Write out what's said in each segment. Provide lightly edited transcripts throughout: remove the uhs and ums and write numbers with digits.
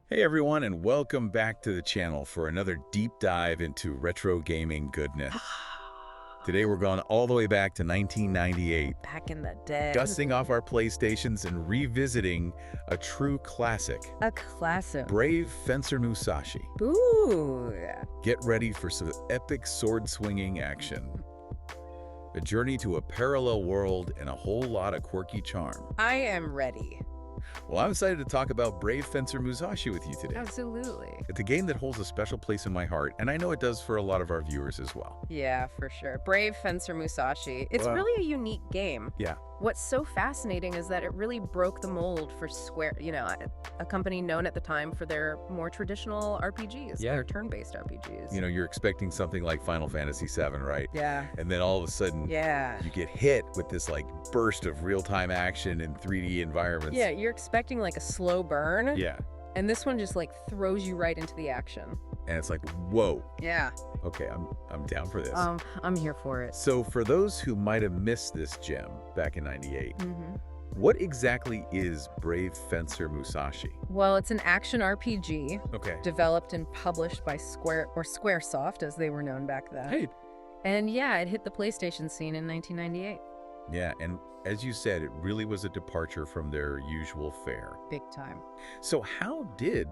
Hey everyone, and welcome back to the channel for another deep dive into retro gaming goodness. Today we're going all the way back to 1998, Back in the day. dusting off our PlayStations and revisiting a true classic, A classic. Brave Fencer Musashi. Ooh. Get ready for some epic sword-swinging action. A journey to a parallel world and a whole lot of quirky charm. I am ready. Well, I'm excited to talk about Brave Fencer Musashi with you today. Absolutely. It's a game that holds a special place in my heart, and I know it does for a lot of our viewers as well. Yeah, for sure. Brave Fencer Musashi. It's Wow. really a unique game. Yeah. What's so fascinating is that it really broke the mold for Square, a company known at the time for their more traditional RPGs, Yeah. their turn-based RPGs. You know, you're expecting something like Final Fantasy VII, right? Yeah. And then all of a sudden, Yeah. you get hit with this like burst of real-time action in 3D environments. Yeah, you're expecting like a slow burn. Yeah. And this one just like throws you right into the action. And it's like, whoa, Yeah. okay, I'm down for this. I'm here for it. So for those who might have missed this gem back in '98, what exactly is Brave Fencer Musashi? Well, it's an action RPG Okay. developed and published by SquareSoft, as they were known back then. Hey. And yeah, it hit the PlayStation scene in 1998. Yeah, and as you said, it really was a departure from their usual fare. Big time. So how did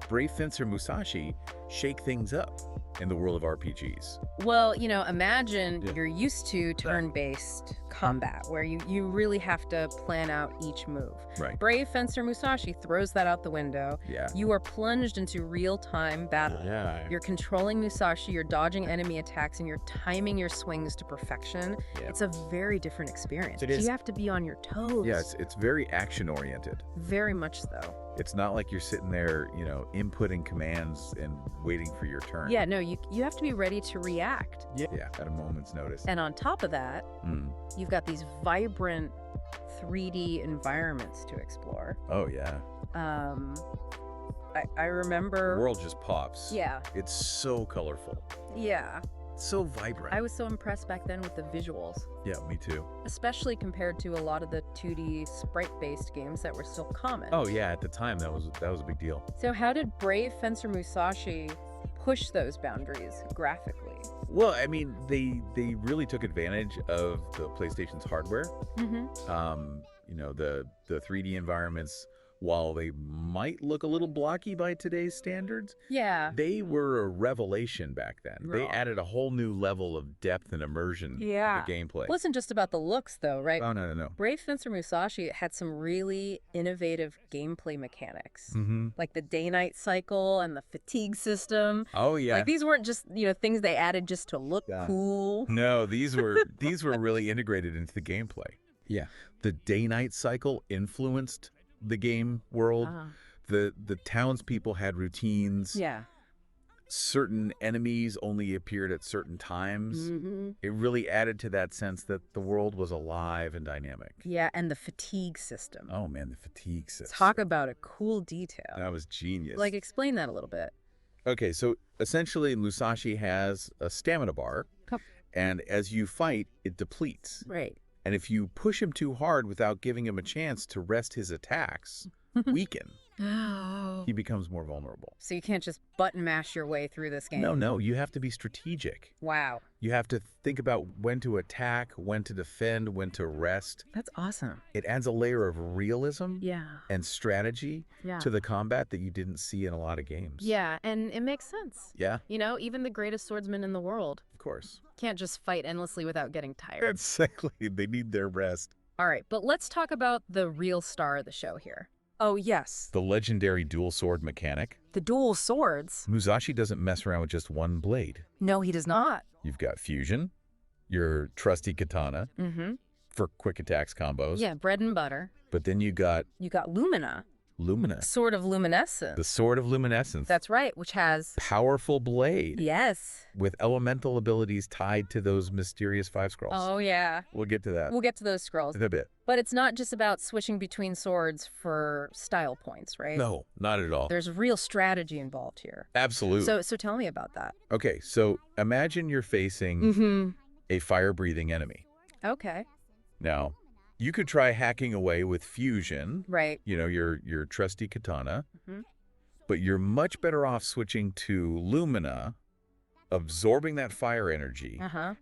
Brave Fencer Musashi shake things up in the world of RPGs? Well, imagine Yeah. you're used to turn-based combat where you really have to plan out each move. Right. Brave Fencer Musashi throws that out the window. Yeah. You are plunged into real-time battle. Yeah. You're controlling Musashi, you're dodging enemy attacks, and you're timing your swings to perfection. Yeah. It's a very different experience. It is. You have to be on your toes. Yeah, it's very action-oriented. Very much so. It's not like you're sitting there, inputting commands and waiting for your turn. Yeah, no, you have to be ready to react. Yeah, at a moment's notice. And on top of that, Mm. you've got these vibrant 3D environments to explore. Oh, yeah. I The remember. world just pops. Yeah, It's so colorful. yeah. So vibrant. I was so impressed back then with the visuals, Yeah, me too. especially compared to a lot of the 2D sprite-based games that were still common. Oh, yeah, at the time, that was a big deal. So how did Brave Fencer Musashi push those boundaries graphically? Well, I mean, they really took advantage of the PlayStation's hardware. The 3D environments, while they might look a little blocky by today's standards, Yeah. they were a revelation back then. They Right. added a whole new level of depth and immersion Yeah. to the gameplay. It wasn't just about the looks, though, right? Oh, no. Brave Fencer Musashi had some really innovative gameplay mechanics, Mm-hmm. like the day-night cycle and the fatigue system. Oh, yeah. Like these weren't just things they added just to look Yeah. cool. No, these were really integrated into the gameplay. Yeah. The day-night cycle influenced the game world. Ah. The townspeople had routines. Yeah. Certain enemies only appeared at certain times. hmm It really added to that sense that the world was alive and dynamic. Yeah, and the fatigue system. Oh man, the fatigue system. Talk about a cool detail. That was genius. Like, explain that a little bit. Okay, so essentially Musashi has a stamina bar, Cup. and as you fight, it depletes. Right. And if you push him too hard without giving him a chance to rest his attacks, weaken, Oh. he becomes more vulnerable. So you can't just button mash your way through this game. No, you have to be strategic. Wow. You have to think about when to attack, when to defend, when to rest. That's awesome. It adds a layer of realism Yeah. and strategy Yeah. to the combat that you didn't see in a lot of games. Yeah, and it makes sense. Yeah, Even the greatest swordsmen in the world of course. can't just fight endlessly without getting tired. Exactly. They need their rest. All right, but let's talk about the real star of the show here. Oh, yes. The legendary dual sword mechanic. The dual swords. Musashi doesn't mess around with just one blade. No, he does not. You've got fusion, your trusty katana Mm-hmm. for quick attacks combos. Yeah, bread and butter. But then you got You got Lumina, Lumina, sword of luminescence. the sword of luminescence. That's right, which has... Powerful blade Yes. with elemental abilities tied to those mysterious 5 scrolls. Oh, yeah. We'll get to that We'll get to those scrolls. in a bit. But it's not just about switching between swords for style points, right? No, not at all. There's real strategy involved here. Absolutely. So tell me about that. Okay, so imagine you're facing Mm-hmm. a fire-breathing enemy. Okay. Now, you could try hacking away with fusion, Right. your trusty katana. Mhm. But you're much better off switching to Lumina, absorbing that fire energy,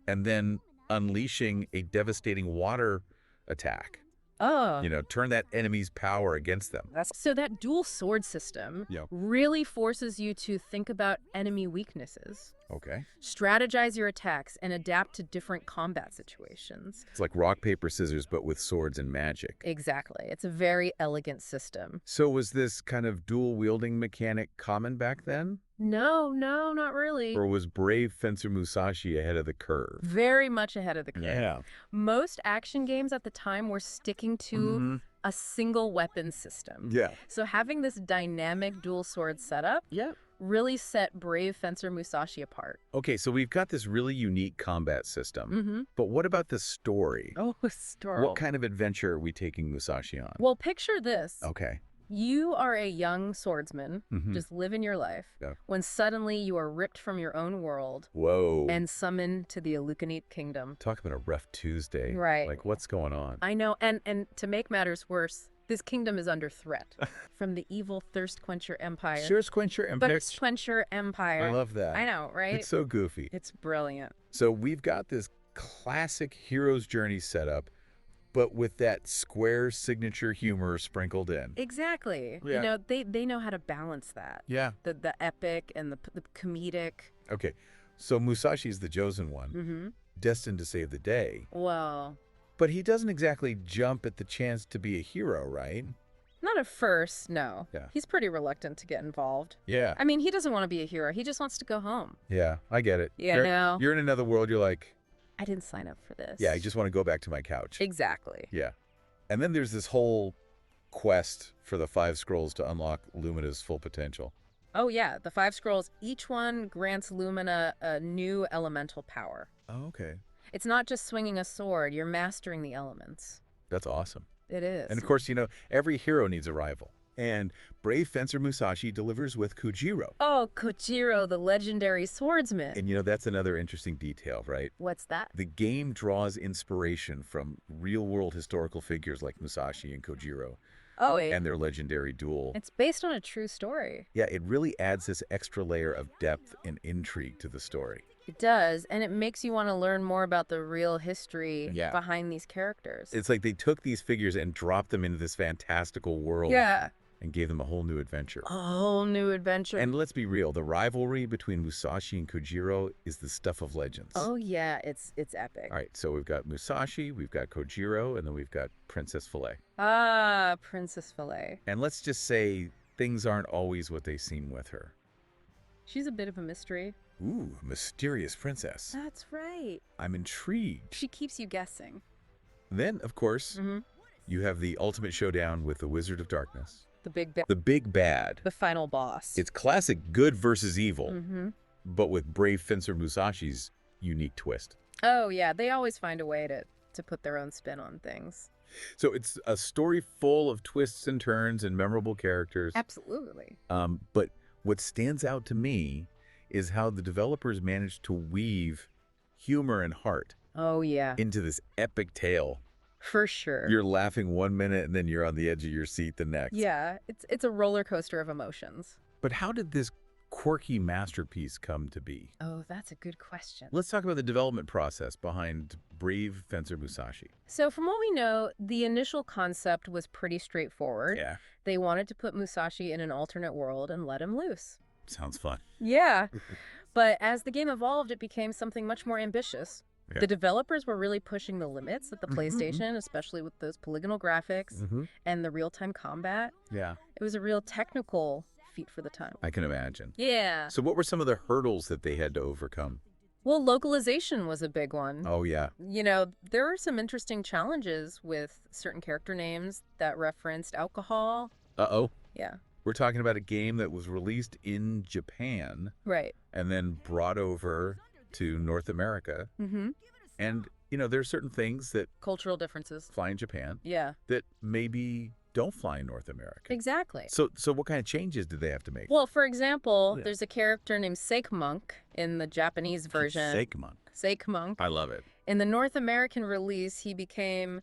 and then unleashing a devastating water attack. Oh. You know, turn that enemy's power against them. So that dual sword system really forces you to think about enemy weaknesses. Okay. Strategize your attacks and adapt to different combat situations. It's like rock, paper, scissors, but with swords and magic. Exactly. It's a very elegant system. So was this kind of dual-wielding mechanic common back then? No, not really. Or was brave Fencer Musashi ahead of the curve? Very much ahead of the curve. Yeah. Most action games at the time were sticking to a single weapon system. Yeah. So having this dynamic dual sword setup really set brave Fencer Musashi apart. Okay, so we've got this really unique combat system. But what about the story? Oh, story. What kind of adventure are we taking Musashi on? Well, picture this. Okay. You are a young swordsman, just living your life, when suddenly you are ripped from your own world and summoned to the Alukanite kingdom. Talk about a rough Tuesday. Right. Like, what's going on? I know, and to make matters worse, this kingdom is under threat from the evil Thirst Quencher Empire. Thirst Quencher Empire. Thirst Quencher Empire. I love that. I know, right? It's so goofy. It's brilliant. So we've got this classic hero's journey set up, but with that Square signature humor sprinkled in. Exactly. Yeah. You know, they know how to balance that. Yeah. The epic and the comedic. Okay, so Musashi's the chosen one, destined to save the day. Well, but he doesn't exactly jump at the chance to be a hero, right? Not at first, no. Yeah. He's pretty reluctant to get involved. Yeah. I mean, he doesn't want to be a hero. He just wants to go home. Yeah, I get it. Yeah, You're in another world, you're like, I didn't sign up for this. yeah, I just want to go back to my couch. Exactly. Yeah. And then there's this whole quest for the 5 scrolls to unlock Lumina's full potential. Oh, yeah. The 5 scrolls, each one grants Lumina a new elemental power. Oh, okay. It's not just swinging a sword. You're mastering the elements. That's awesome. It is. And of course, you know, every hero needs a rival. And brave Fencer Musashi delivers with Kojiro. Oh, Kojiro, the legendary swordsman. And you know, that's another interesting detail, right? What's that? The game draws inspiration from real-world historical figures like Musashi and Kojiro. Oh, and their legendary duel. It's based on a true story. Yeah, it really adds this extra layer of depth and intrigue to the story. It does, and it makes you want to learn more about the real history behind these characters. It's like they took these figures and dropped them into this fantastical world. Yeah. And gave them a whole new adventure. A whole new adventure. And let's be real, the rivalry between Musashi and Kojiro is the stuff of legends. Oh yeah, it's epic. All right, so we've got Musashi, we've got Kojiro, and then we've got Princess Filet. Ah, Princess Filet. And let's just say things aren't always what they seem with her. She's a bit of a mystery. Ooh, mysterious princess. That's right. I'm intrigued. She keeps you guessing. Then, of course, you have the ultimate showdown with the Wizard of Darkness. The big bad. The big bad. The final boss. It's classic good versus evil, but with brave Fencer Musashi's unique twist. Oh yeah, they always find a way to put their own spin on things. So it's a story full of twists and turns and memorable characters. Absolutely. But what stands out to me is how the developers managed to weave humor and heart into this epic tale. For sure. You're laughing one minute and then you're on the edge of your seat the next. Yeah, it's a roller coaster of emotions. But how did this quirky masterpiece come to be? Oh, that's a good question. Let's talk about the development process behind brave Fencer Musashi. So from what we know, the initial concept was pretty straightforward. Yeah. They wanted to put Musashi in an alternate world and let him loose. Sounds fun. Yeah. But as the game evolved, it became something much more ambitious. Yeah. The developers were really pushing the limits at the PlayStation, especially with those polygonal graphics and the real-time combat. Yeah. It was a real technical feat for the time. I can imagine. Yeah. So what were some of the hurdles that they had to overcome? Well, localization was a big one. Oh, yeah. You know, there were some interesting challenges with certain character names that referenced alcohol. Uh-oh. Yeah. We're talking about a game that was released in Japan. Right. And then brought over to North America. And, you know, there are certain things that... Cultural differences. Fly in Japan. Yeah. That maybe don't fly in North America. Exactly. So what kind of changes did they have to make? Well, for example, there's a character named Sake Monk in the Japanese version. Sake Monk. Sake Monk. I love it. In the North American release, he became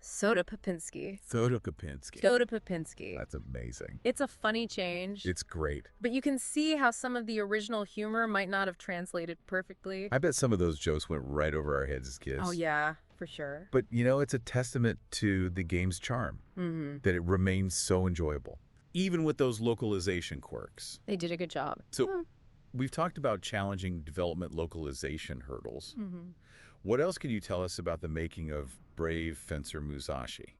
Soda Popinski. Soda Kopinski. Soda Popinski. That's amazing. It's a funny change. It's great. But you can see how some of the original humor might not have translated perfectly. I bet some of those jokes went right over our heads as kids. Oh, yeah, for sure. But, it's a testament to the game's charm that it remains so enjoyable, even with those localization quirks. They did a good job. So we've talked about challenging development localization hurdles. What else can you tell us about the making of Brave Fencer Musashi?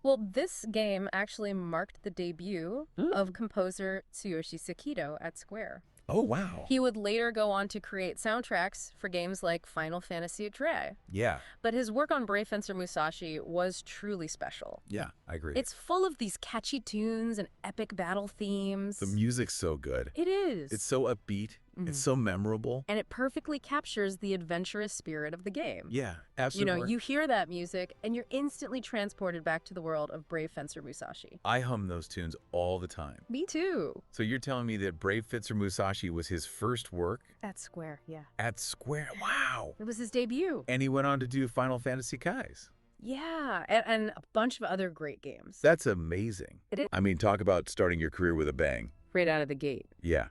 Well, this game actually marked the debut of composer Tsuyoshi Sekito at Square. Oh, wow. He would later go on to create soundtracks for games like Final Fantasy XIII. Yeah. But his work on Brave Fencer Musashi was truly special. Yeah, I agree. It's full of these catchy tunes and epic battle themes. The music's so good. It is. It's so upbeat. It's so memorable. And it perfectly captures the adventurous spirit of the game. Yeah, absolutely. You hear that music and you're instantly transported back to the world of Brave Fencer Musashi. I hum those tunes all the time. Me too. So you're telling me that Brave Fencer Musashi was his first work? At Square, yeah. At Square? Wow. It was his debut. And he went on to do Final Fantasy Kais. Yeah, and a bunch of other great games. That's amazing. It is. I mean, talk about starting your career with a bang. Right out of the gate. Yeah.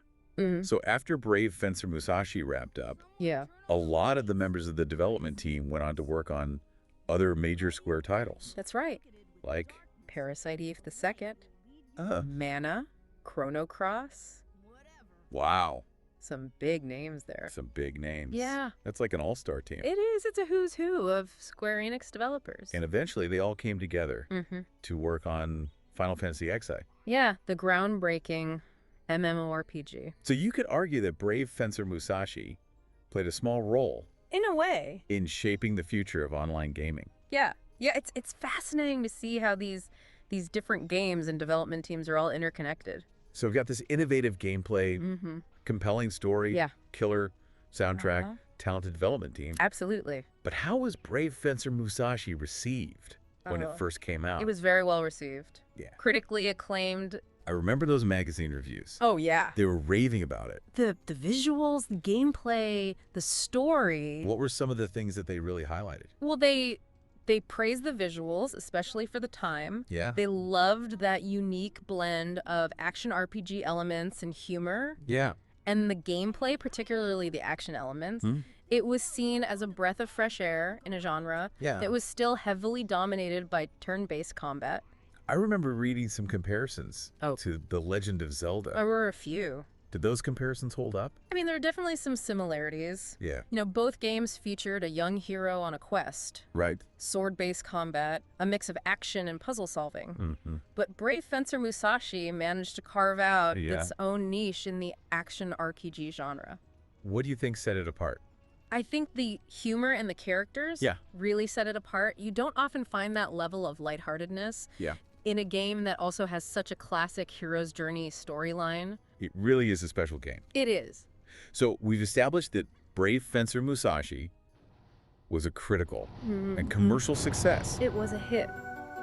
So after Brave Fencer Musashi wrapped up, Yeah. a lot of the members of the development team went on to work on other major Square titles. That's right. Like? Parasite Eve II, Mana, Chrono Cross. Wow. Some big names there. Some big names. Yeah. That's like an all-star team. It is. It's a who's who of Square Enix developers. And eventually they all came together to work on Final Fantasy XI. Yeah, the groundbreaking MMORPG. So you could argue that Brave Fencer Musashi played a small role In a way. in shaping the future of online gaming. Yeah. Yeah, it's fascinating to see how these different games and development teams are all interconnected. So we've got this innovative gameplay, compelling story, killer soundtrack, talented development team. Absolutely. But how was Brave Fencer Musashi received when it first came out? It was very well received. Yeah. Critically acclaimed. I remember those magazine reviews. Oh, yeah. They were raving about it. The visuals, the gameplay, the story. What were some of the things that they really highlighted? Well, they praised the visuals, especially for the time. Yeah. They loved that unique blend of action RPG elements and humor. Yeah. And the gameplay, particularly the action elements, it was seen as a breath of fresh air in a genre that was still heavily dominated by turn-based combat. I remember reading some comparisons to The Legend of Zelda. There were a few. Did those comparisons hold up? I mean, there are definitely some similarities. Yeah. Both games featured a young hero on a quest. Right. Sword-based combat, a mix of action and puzzle solving. But Brave Fencer Musashi managed to carve out its own niche in the action RPG genre. What do you think set it apart? I think the humor and the characters really set it apart. You don't often find that level of lightheartedness in a game that also has such a classic hero's journey storyline. It really is a special game. It is. So we've established that Brave Fencer Musashi was a critical and commercial success. It was a hit.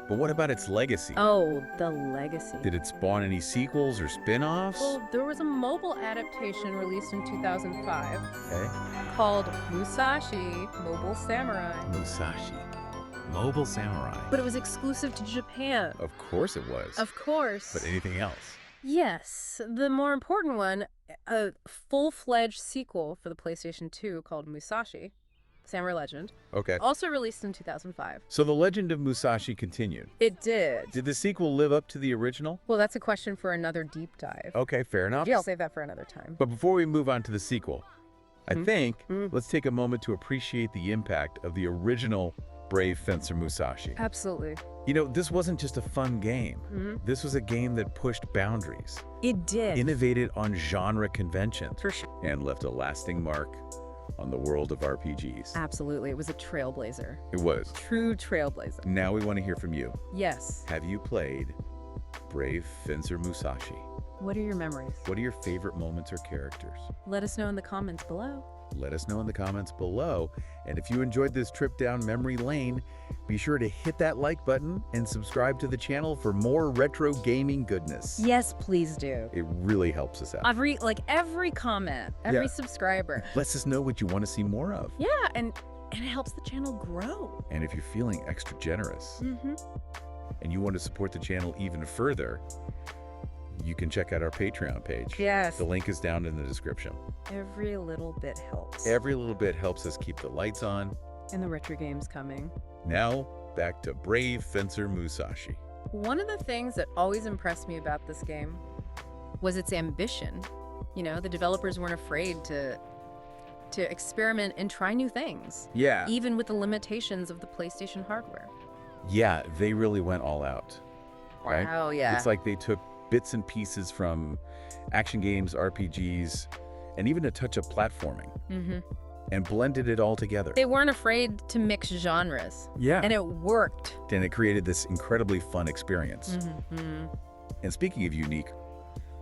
But what about its legacy? Oh, the legacy. Did it spawn any sequels or spin-offs? Well, there was a mobile adaptation released in 2005 Okay. called Musashi Mobile Samurai. Musashi. Mobile Samurai. But it was exclusive to Japan. Of course it was. Of course. But anything else? Yes. The more important one, a full-fledged sequel for the PlayStation 2 called Musashi, Samurai Legend. Okay. Also released in 2005. So the Legend of Musashi continued. It did. Did the sequel live up to the original? Well, that's a question for another deep dive. Okay, fair enough. Yeah, I'll save that for another time. But before we move on to the sequel, I think let's take a moment to appreciate the impact of the original Brave Fencer Musashi. Absolutely. This wasn't just a fun game. This was a game that pushed boundaries, It did. innovated on genre conventions, For sure. and left a lasting mark on the world of RPGs. Absolutely. It was a trailblazer. It was. True trailblazer. Now we want to hear from you. Yes. Have you played Brave Fencer Musashi? What are your memories? What are your favorite moments or characters? Let us know in the comments below. Let us know in the comments below. And if you enjoyed this trip down memory lane, be sure to hit that like button and subscribe to the channel for more retro gaming goodness. Yes, please do. It really helps us out. Every comment, every subscriber. Lets us know what you want to see more of. Yeah, and And it helps the channel grow. And if you're feeling extra generous Mm-hmm. and you want to support the channel even further, you can check out our Patreon page. Yes. The link is down in the description. Every little bit helps. Every little bit helps us keep the lights on. And the retro games coming. Now, back to brave Fencer Musashi. One of the things that always impressed me about this game was its ambition. You know, the developers weren't afraid to experiment and try new things, Yeah. even with the limitations of the PlayStation hardware. Yeah, they really went all out. Right? Wow, yeah. It's like they took bits and pieces from action games, RPGs, and even a touch of platforming, Mm-hmm. and blended it all together. They weren't afraid to mix genres, Yeah. and it worked. And it created this incredibly fun experience. Mm-hmm. And speaking of unique,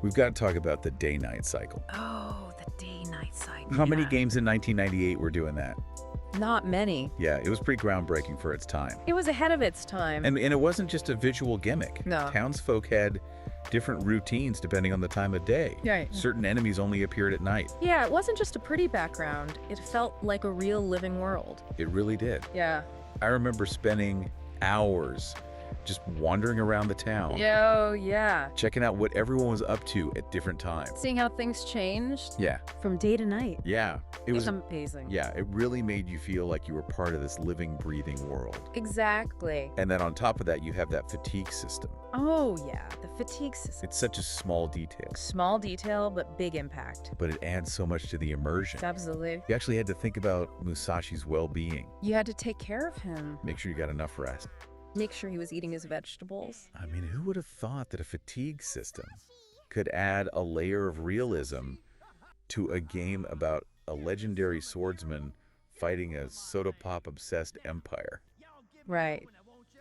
we've got to talk about the day-night cycle. Oh, the day-night cycle. How many Yeah. games in 1998 were doing that? Not many. Yeah, it was pretty groundbreaking for its time. It was ahead of its time. And it wasn't just a visual gimmick. No. Townsfolk had different routines depending on the time of day. Right. Certain enemies only appeared at night. Yeah, it wasn't just a pretty background. It felt like a real living world. It really did. Yeah. I remember spending hours just wandering around the town, Oh, yeah. checking out what everyone was up to at different times. Seeing how things changed Yeah, from day to night. yeah. It was, amazing. yeah, it really made you feel like you were part of this living, breathing world. Exactly. And then on top of that, you have that fatigue system. Oh, yeah. The fatigue system. It's such a small detail, Small detail, but big impact. but it adds so much to the immersion. Absolutely. You actually had to think about Musashi's well-being. You had to take care of him. Make sure you got enough rest. Make sure he was eating his vegetables. I mean, who would have thought that a fatigue system could add a layer of realism to a game about a legendary swordsman fighting a soda pop obsessed empire? Right.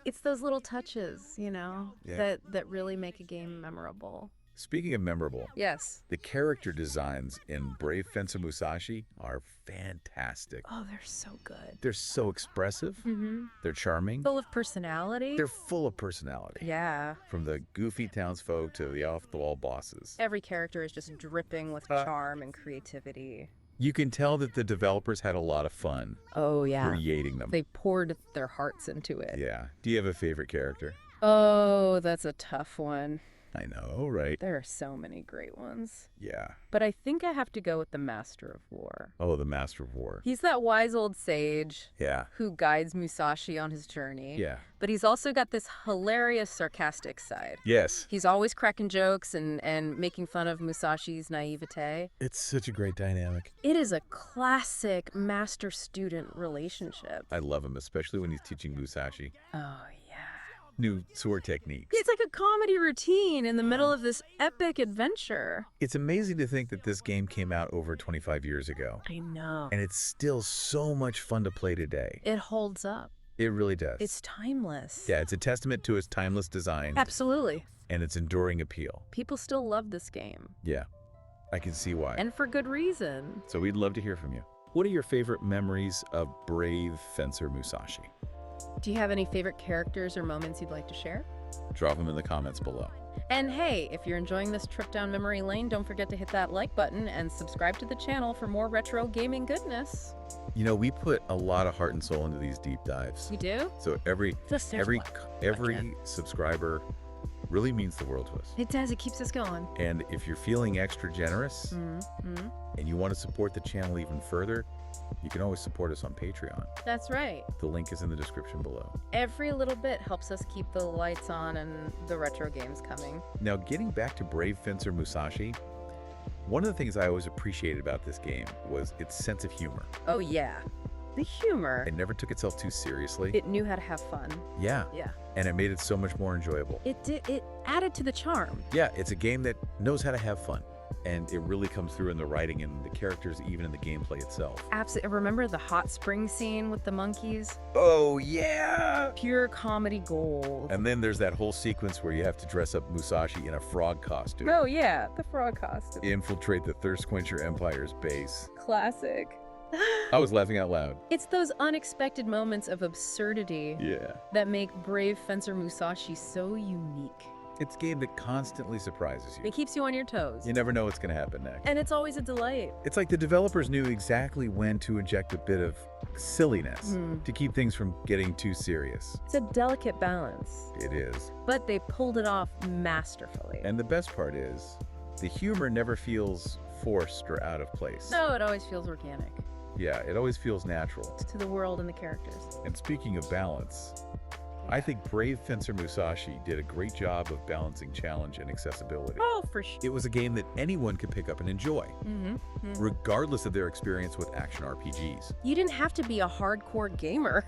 It's those little touches, you know, Yeah. that really make a game memorable. Speaking of memorable, Yes. the character designs in Brave Fencer Musashi are fantastic. Oh, they're so good. They're so expressive. Mm-hmm. They're charming. Full of personality. They're full of personality. Yeah. From the goofy townsfolk to the off-the-wall bosses. Every character is just dripping with charm and creativity. You can tell that the developers had a lot of fun Oh, yeah. creating them. They poured their hearts into it. Yeah. Do you have a favorite character? Oh, that's a tough one. I know, right? There are so many great ones. Yeah. But I think I have to go with the Master of War. Oh, the Master of War. He's that wise old sage Yeah. who guides Musashi on his journey. Yeah. But he's also got this hilarious, sarcastic side. Yes. He's always cracking jokes and making fun of Musashi's naivete. It's such a great dynamic. It is a classic master-student relationship. I love him, especially when he's teaching Musashi Oh, yeah. new sword techniques. It's like a comedy routine in the middle of this epic adventure. It's amazing to think that this game came out over 25 years ago. I know. And it's still so much fun to play today. It holds up. It really does. It's timeless. Yeah, it's a testament to its timeless design Absolutely. and its enduring appeal. People still love this game. Yeah, I can see why. And for good reason. So we'd love to hear from you. What are your favorite memories of Brave Fencer Musashi? Do you have any favorite characters or moments you'd like to share? Drop them in the comments below. And hey, if you're enjoying this trip down memory lane, don't forget to hit that like button and subscribe to the channel for more retro gaming goodness. You know, we put a lot of heart and soul into these deep dives. We do? So every Just every subscriber really means the world to us. It does. It keeps us going. And if you're feeling extra generous Mm-hmm. and you want to support the channel even further, you can always support us on Patreon. That's right. The link is in the description below. Every little bit helps us keep the lights on and the retro games coming. Now, getting back to Brave Fencer Musashi, one of the things I always appreciated about this game was its sense of humor. Oh, yeah. The humor. It never took itself too seriously. It knew how to have fun. Yeah, Yeah. and it made it so much more enjoyable. It added to the charm. Yeah, it's a game that knows how to have fun, and it really comes through in the writing and the characters, even in the gameplay itself. Absolutely. Remember the hot spring scene with the monkeys? Oh, yeah! Pure comedy gold. And then there's that whole sequence where you have to dress up Musashi in a frog costume. Oh, yeah. The frog costume. Infiltrate the Thirst Quencher Empire's base. Classic. I was laughing out loud. It's those unexpected moments of absurdity Yeah. that make Brave Fencer Musashi so unique. It's a game that constantly surprises you. It keeps you on your toes. You never know what's going to happen next. And it's always a delight. It's like the developers knew exactly when to inject a bit of silliness to keep things from getting too serious. It's a delicate balance. It is. But they pulled it off masterfully. And the best part is, the humor never feels forced or out of place. No, it always feels organic. Yeah, it always feels natural. To the world and the characters. And speaking of balance, I think brave Fencer Musashi did a great job of balancing challenge and accessibility. Oh, for sure. It was a game that anyone could pick up and enjoy, regardless of their experience with action RPGs. You didn't have to be a hardcore gamer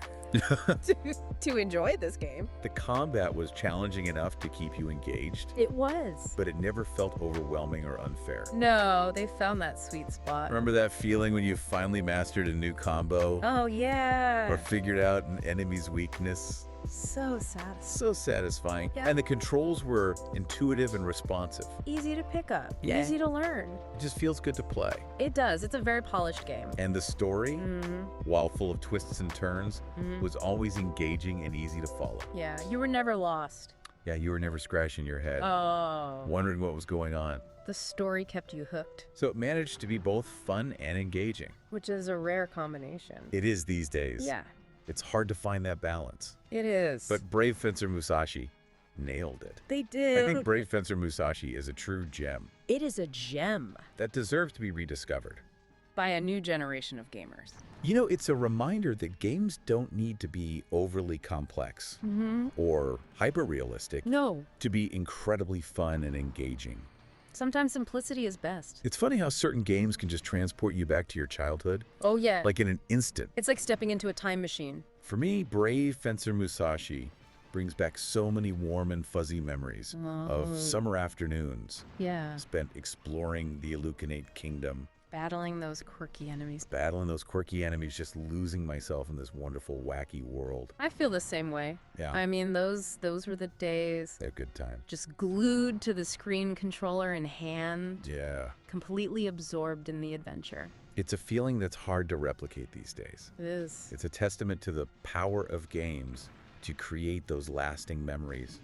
to enjoy this game. The combat was challenging enough to keep you engaged, It was. but it never felt overwhelming or unfair. No, they found that sweet spot. Remember that feeling when you finally mastered a new combo? Oh, yeah. Or figured out an enemy's weakness? So satisfying. So satisfying. Yeah. And the controls were intuitive and responsive. Easy to pick up. Yeah. Easy to learn. It just feels good to play. It does. It's a very polished game. And the story, while full of twists and turns, was always engaging and easy to follow. Yeah, you were never lost. Yeah, you were never scratching your head, Oh. wondering what was going on. The story kept you hooked, So it managed to be both fun and engaging. which is a rare combination. It is these days. Yeah, It's hard to find that balance. it is. But brave Fencer Musashi nailed it. they did. I think brave Fencer Musashi is a true gem It is a gem that deserves to be rediscovered. by a new generation of gamers. You know, it's a reminder that games don't need to be overly complex or hyper-realistic No, to be incredibly fun and engaging. sometimes simplicity is best. It's funny how certain games can just transport you back to your childhood, Oh, yeah. like in an instant. It's like stepping into a time machine. For me, brave Fencer Musashi brings back so many warm and fuzzy memories of summer afternoons Yeah. spent exploring the Alucinate Kingdom, Battling those quirky enemies. battling those quirky enemies, just losing myself in this wonderful, wacky world. I feel the same way. Yeah. I mean, those were the days. They're good times. Just glued to the screen controller in hand, Yeah. completely absorbed in the adventure. It's a feeling that's hard to replicate these days. It is. It's a testament to the power of games to create those lasting memories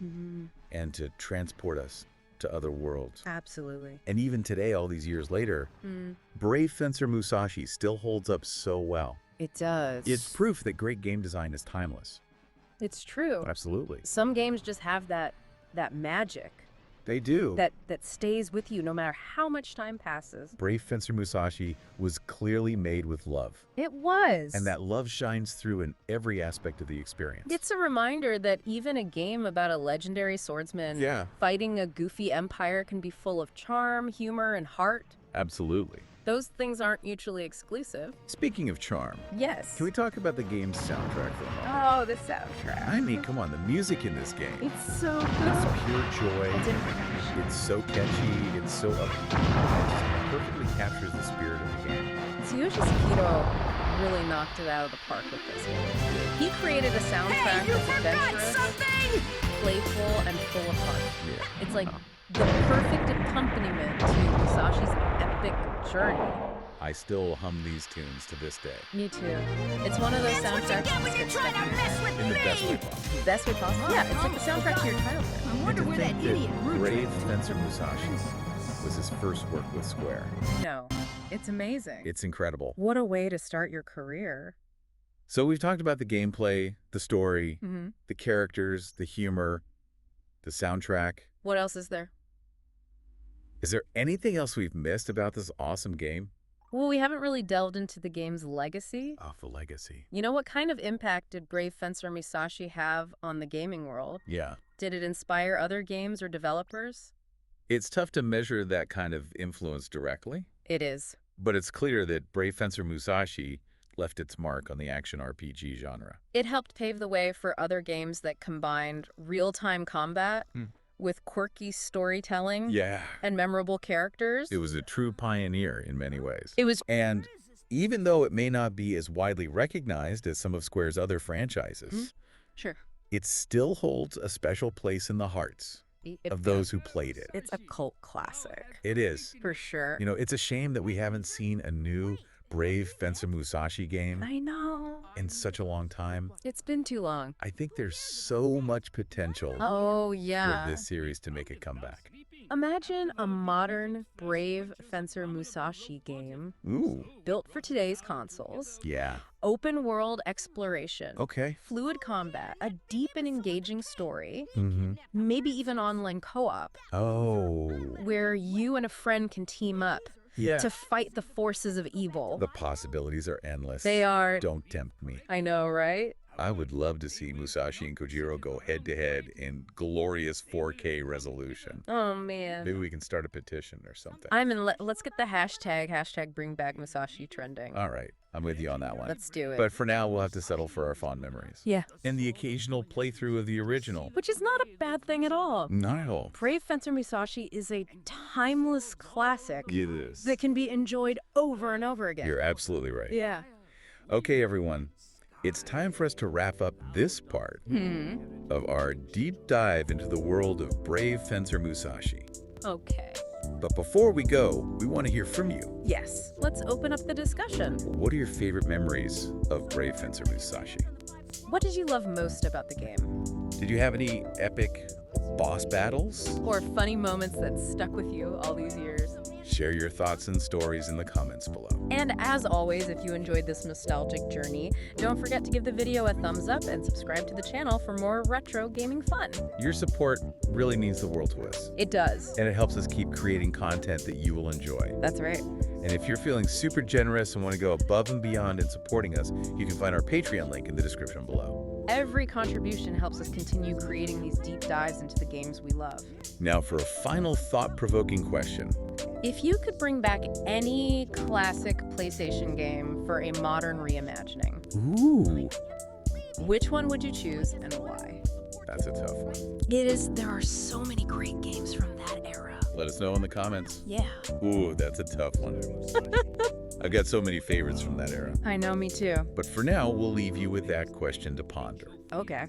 and to transport us to other worlds. Absolutely. And even today, all these years later, brave Fencer Musashi still holds up so well. It does. It's proof that great game design is timeless. It's true. Absolutely. Some games just have that magic They do. that stays with you no matter how much time passes. Brave Fencer Musashi was clearly made with love. It was. And that love shines through in every aspect of the experience. It's a reminder that even a game about a legendary swordsman fighting a goofy empire can be full of charm, humor, and heart. Absolutely. Those things aren't mutually exclusive. Speaking of charm, Yes. can we talk about the game's soundtrack for a moment? Oh, the soundtrack. I mean, come on, the music in this game. It's so It's good. pure joy. It's so catchy. It's so upbeat. It just perfectly captures the spirit of the game. Tsuyoshi Sekiro really knocked it out of the park with this one. He created a soundtrack that's adventurous, playful, and full of heart. Yeah. It's like the perfect accompaniment to Musashi's epic journey. I still hum these tunes to this day. Me too. It's one of those soundtracks that gets stuck in your head. In the best way possible. Best way possible. Yeah, it's like the soundtrack to your childhood. And to think that brave Fencer Musashi was his first work with Square. No, it's amazing. It's incredible. What a way to start your career. So we've talked about the gameplay, the story, Mm-hmm. the characters, the humor, the soundtrack. What else is there? Is there anything else we've missed about this awesome game? Well, we haven't really delved into the game's legacy. Oh, the legacy. You know, what kind of impact did Brave Fencer Musashi have on the gaming world? Yeah. Did it inspire other games or developers? It's tough to measure that kind of influence directly, It is. but it's clear that Brave Fencer Musashi left its mark on the action RPG genre. It helped pave the way for other games that combined real-time combat with quirky storytelling Yeah. and memorable characters. It was a true pioneer in many ways. It was. And even though it may not be as widely recognized as some of Square's other franchises, Sure. it still holds a special place in the hearts of those who played it. It's a cult classic. It is. For sure. You know, it's a shame that we haven't seen a new Brave Fencer Musashi game I know. in such a long time. It's been too long. I think there's so much potential Oh, for yeah. this series to make a comeback. Imagine a modern Brave Fencer Musashi game Ooh, built for today's consoles. yeah. Open world exploration. Okay. Fluid combat, a deep and engaging story, Mm-hmm. maybe even online co-op, Oh. where you and a friend can team up Yeah. to fight the forces of evil. The possibilities are endless. They are. Don't tempt me. I know, right? I would love to see Musashi and Kojiro go head-to-head in glorious 4K resolution. Oh, man. Maybe we can start a petition or something. I'm in. Let's get the hashtag bring back Musashi trending. All right. I'm with you on that one. Let's do it. But for now, we'll have to settle for our fond memories. Yeah. And the occasional playthrough of the original. Which is not a bad thing at all. Not at all. Brave Fencer Musashi is a timeless classic It is. that can be enjoyed over and over again. You're absolutely right. Yeah. Okay, everyone. It's time for us to wrap up this part of our deep dive into the world of Brave Fencer Musashi. Okay. But before we go, we want to hear from you. Yes. Let's open up the discussion. What are your favorite memories of Brave Fencer Musashi? What did you love most about the game? Did you have any epic boss battles? Or funny moments that stuck with you all these years? Share your thoughts and stories in the comments below. And as always, if you enjoyed this nostalgic journey, don't forget to give the video a thumbs up and subscribe to the channel for more retro gaming fun. Your support really means the world to us, It does. and it helps us keep creating content that you will enjoy. That's right. And if you're feeling super generous and want to go above and beyond in supporting us, you can find our Patreon link in the description below. Every contribution helps us continue creating these deep dives into the games we love. Now for a final thought-provoking question. If you could bring back any classic PlayStation game for a modern reimagining, Ooh, which one would you choose and why? that's a tough one. It is. There are so many great games from that era. Let us know in the comments. Yeah. Ooh, that's a tough one. I've got so many favorites from that era. I know, me too. But for now, we'll leave you with that question to ponder. Okay.